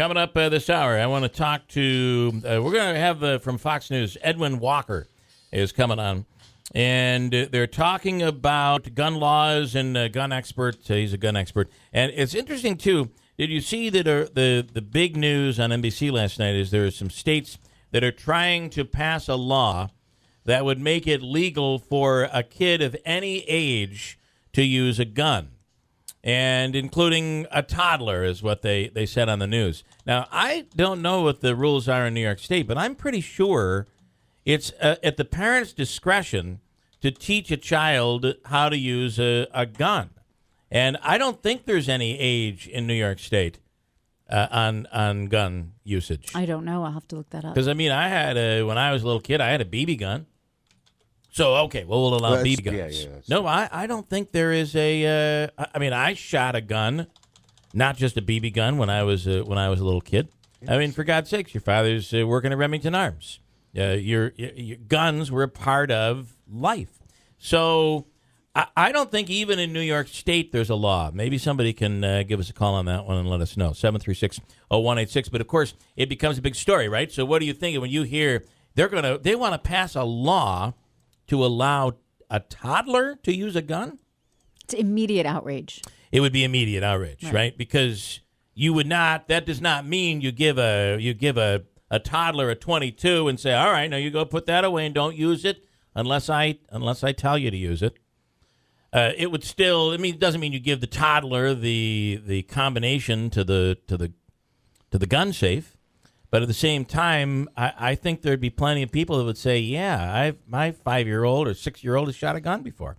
Coming up this hour, I want to talk to, we're going to have from Fox News, Edwin Walker is coming on. And they're talking about gun laws and gun expert. He's a gun expert. And it's interesting, too. Did you see that the big news on NBC last night is there are some states that are trying to pass a law that would make it legal for a kid of any age to use a gun, and including a toddler is what they said on the news. Now, I don't know what the rules are in New York State, but I'm pretty sure it's at the parent's discretion to teach a child how to use a gun. And I don't think there's any age in New York State on gun usage. I don't know. I'll have to look that up. Because, I mean, when I was a little kid, I had a BB gun. So, okay, well, we'll allow BB guns. No, I don't think there is I shot a gun, not just a BB gun, when I was a little kid. I mean, for God's sakes, your father's working at Remington Arms. Your guns were a part of life. So I don't think even in New York State there's a law. Maybe somebody can give us a call on that one and let us know. 736-0186. But, of course, it becomes a big story, right? So what are you thinking when you hear they want to pass a law to allow a toddler to use a gun? It's immediate outrage. It would be immediate outrage, right? Because you would not. That does not mean you give a toddler a .22 and say, "All right, now you go put that away and don't use it unless I tell you to use it." It would still. I mean, it doesn't mean you give the toddler the combination to the gun safe. But at the same time, I think there'd be plenty of people that would say, yeah, my 5-year-old or 6-year-old has shot a gun before.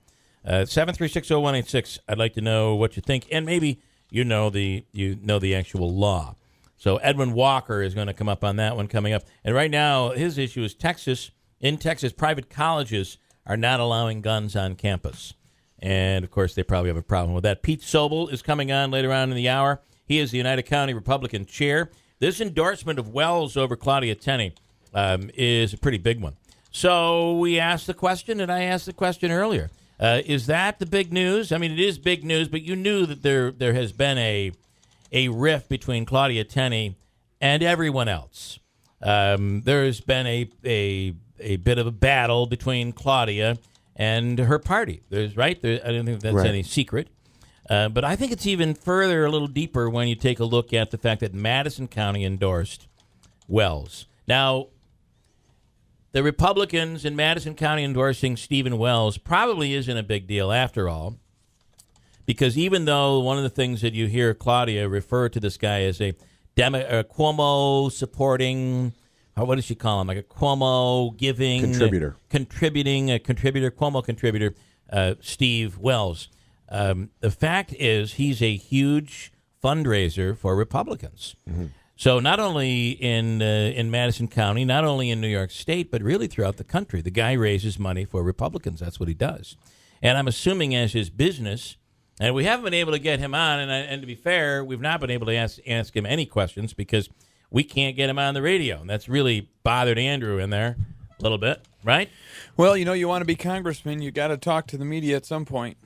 736-0186, I'd like to know what you think. And maybe you know the actual law. So Edwin Walker is going to come up on that one coming up. And right now, his issue is Texas. In Texas, private colleges are not allowing guns on campus. And, of course, they probably have a problem with that. Pete Sobel is coming on later on in the hour. He is the Oneida County Republican chair. This endorsement of Wells over Claudia Tenney is a pretty big one. So we asked the question, and I asked the question earlier. Is that the big news? I mean, it is big news, but you knew that there has been a rift between Claudia Tenney and everyone else. There's been a bit of a battle between Claudia and her party. I don't think that's any secret. But I think it's even further, a little deeper, when you take a look at the fact that Madison County endorsed Wells. Now, the Republicans in Madison County endorsing Stephen Wells probably isn't a big deal after all, because even though one of the things that you hear Claudia refer to this guy as a Cuomo supporting, what does she call him? Like a Cuomo giving contributor, Cuomo contributor, Steve Wells. The fact is he's a huge fundraiser for Republicans. Mm-hmm. So not only in Madison County, not only in New York State, but really throughout the country, the guy raises money for Republicans. That's what he does. And I'm assuming as his business, and we haven't been able to get him on, and to be fair, we've not been able to ask him any questions because we can't get him on the radio. And that's really bothered Andrew in there a little bit, right? Well, you want to be congressman, you got to talk to the media at some point.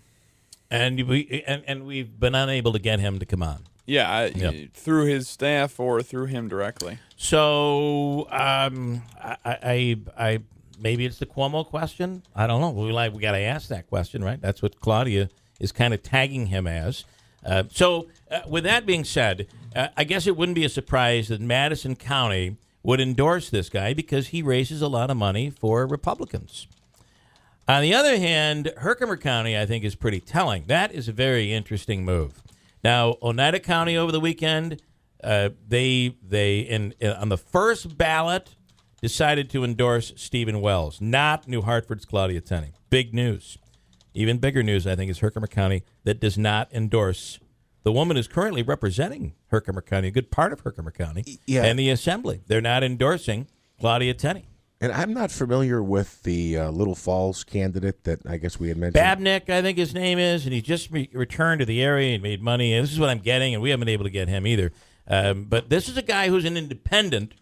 And we've been unable to get him to come on. Yeah, through his staff or through him directly. So I maybe it's the Cuomo question. I don't know. We got to ask that question, right? That's what Claudia is kind of tagging him as. So with that being said, I guess it wouldn't be a surprise that Madison County would endorse this guy because he raises a lot of money for Republicans. On the other hand, Herkimer County, I think, is pretty telling. That is a very interesting move. Now, Oneida County over the weekend, they on the first ballot decided to endorse Stephen Wells, not New Hartford's Claudia Tenney. Big news. Even bigger news, I think, is Herkimer County that does not endorse the woman who's currently representing Herkimer County, a good part of Herkimer County, and the Assembly. They're not endorsing Claudia Tenney. And I'm not familiar with the Little Falls candidate that I guess we had mentioned. Babnick, I think his name is, and he just returned to the area and made money. And this is what I'm getting, and we haven't been able to get him either. But this is a guy who's an independent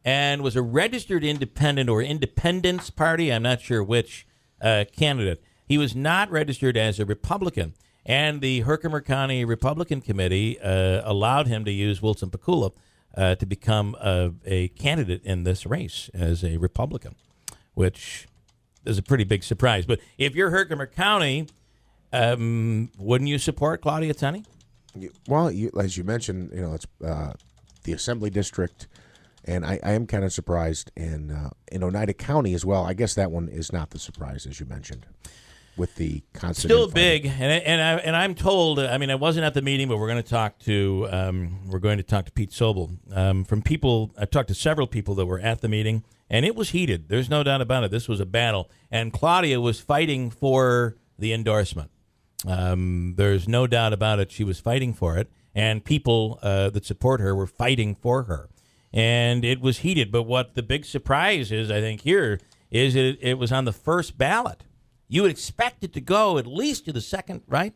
and was a registered independent or Independence Party, I'm not sure which, candidate. He was not registered as a Republican. And the Herkimer County Republican Committee allowed him to use Wilson Pakula to become a candidate in this race as a Republican, which is a pretty big surprise. But if you're Herkimer County, wouldn't you support Claudia Tenney? Well, as you mentioned, it's the Assembly District, and I am kind of surprised in Oneida County as well. I guess that one is not the surprise, as you mentioned, with the constant. Still big, and I'm told. I mean, I wasn't at the meeting, but we're going to talk to Pete Sobel from people. I talked to several people that were at the meeting, and it was heated. There's no doubt about it. This was a battle, and Claudia was fighting for the endorsement. There's no doubt about it. She was fighting for it, and people that support her were fighting for her, and it was heated. But what the big surprise is, I think, here is it was on the first ballot. You would expect it to go at least to the second, right?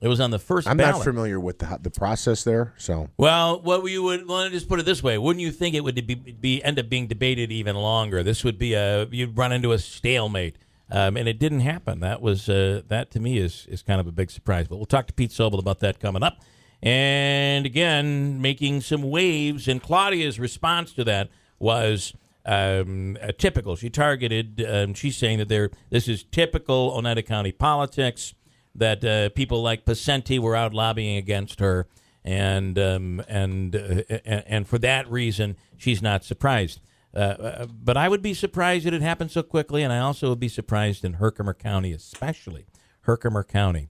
It was on the first ballot. I'm not familiar with the process there, so. Well, let me just put it this way. Wouldn't you think it would end up being debated even longer? This would be you'd run into a stalemate. And it didn't happen. That was that to me is kind of a big surprise. But we'll talk to Pete Sobel about that coming up. And again, making some waves. And Claudia's response to that was typical. She targeted. She's saying that this is typical Oneida County politics. That people like Pacenti were out lobbying against her, and for that reason, she's not surprised. But I would be surprised that it happened so quickly, and I also would be surprised in Herkimer County, especially Herkimer County.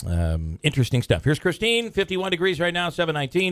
Interesting stuff. Here's Christine, 51 degrees right now, 719.